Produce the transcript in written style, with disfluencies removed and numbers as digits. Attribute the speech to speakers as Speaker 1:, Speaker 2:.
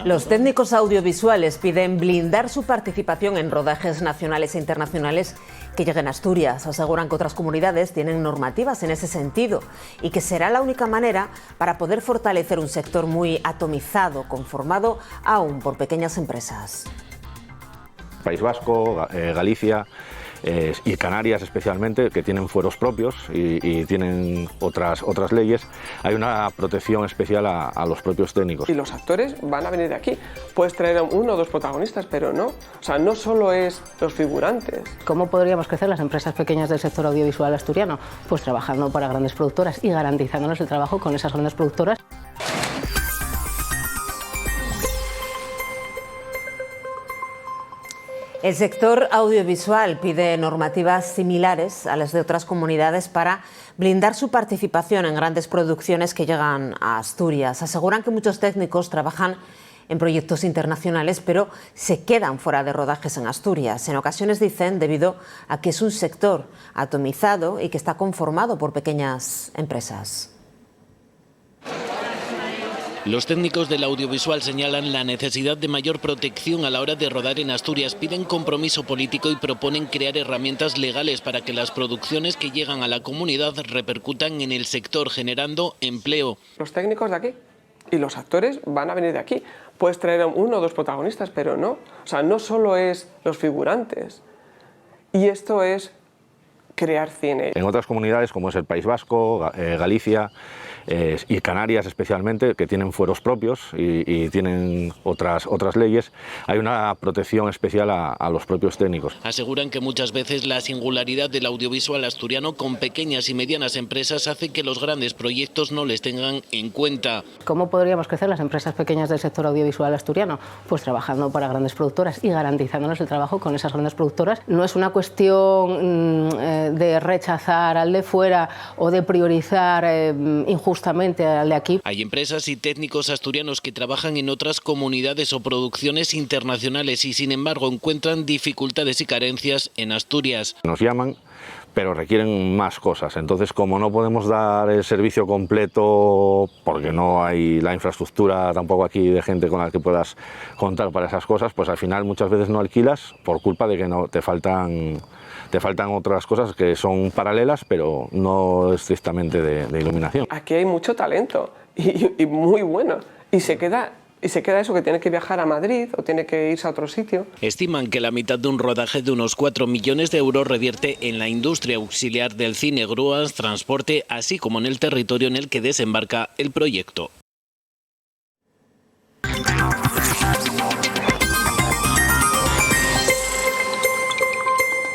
Speaker 1: Los técnicos audiovisuales piden blindar su participación en rodajes nacionales e internacionales que lleguen a Asturias. Aseguran que otras comunidades tienen normativas en ese sentido y que será la única manera para poder fortalecer un sector muy atomizado, conformado aún por pequeñas empresas.
Speaker 2: País Vasco, Galicia y Canarias especialmente, que tienen fueros propios y tienen otras leyes, hay una protección especial a los propios técnicos.
Speaker 3: Y los actores van a venir de aquí. Puedes traer a uno o dos protagonistas, pero no. O sea, no solo es los figurantes.
Speaker 4: ¿Cómo podríamos crecer las empresas pequeñas del sector audiovisual asturiano? Pues trabajando para grandes productoras y garantizándonos el trabajo con esas grandes productoras.
Speaker 1: El sector audiovisual pide normativas similares a las de otras comunidades para blindar su participación en grandes producciones que llegan a Asturias. Aseguran que muchos técnicos trabajan en proyectos internacionales, pero se quedan fuera de rodajes en Asturias. En ocasiones dicen debido a que es un sector atomizado y que está conformado por pequeñas empresas.
Speaker 5: Los técnicos del audiovisual señalan la necesidad de mayor protección a la hora de rodar en Asturias, piden compromiso político y proponen crear herramientas legales para que las producciones que llegan a la comunidad repercutan en el sector, generando empleo.
Speaker 3: Los técnicos de aquí y los actores van a venir de aquí. Puedes traer a uno o dos protagonistas, pero no. O sea, no solo es los figurantes. Y esto es crear cine.
Speaker 2: En otras comunidades, como es el País Vasco, Galicia y Canarias especialmente, que tienen fueros propios y tienen otras leyes, hay una protección especial a los propios técnicos.
Speaker 5: Aseguran que muchas veces la singularidad del audiovisual asturiano con pequeñas y medianas empresas hace que los grandes proyectos no les tengan en cuenta.
Speaker 4: ¿Cómo podríamos crecer las empresas pequeñas del sector audiovisual asturiano? Pues trabajando para grandes productoras y garantizándonos el trabajo con esas grandes productoras. No es una cuestión de rechazar al de fuera o de priorizar injustamente al de aquí.
Speaker 5: Hay empresas y técnicos asturianos que trabajan en otras comunidades o producciones internacionales y sin embargo encuentran dificultades y carencias en Asturias.
Speaker 2: Nos llaman, pero requieren más cosas. Entonces, como no podemos dar el servicio completo porque no hay la infraestructura tampoco aquí de gente con la que puedas contar para esas cosas, pues al final muchas veces no alquilas por culpa de que no te faltan otras cosas que son paralelas, pero no estrictamente de iluminación.
Speaker 3: Aquí hay mucho talento y muy bueno. Y se queda eso, que tiene que viajar a Madrid o tiene que irse a otro sitio.
Speaker 5: Estiman que la mitad de un rodaje de unos 4 millones de euros revierte en la industria auxiliar del cine, grúas, transporte, así como en el territorio en el que desembarca el proyecto.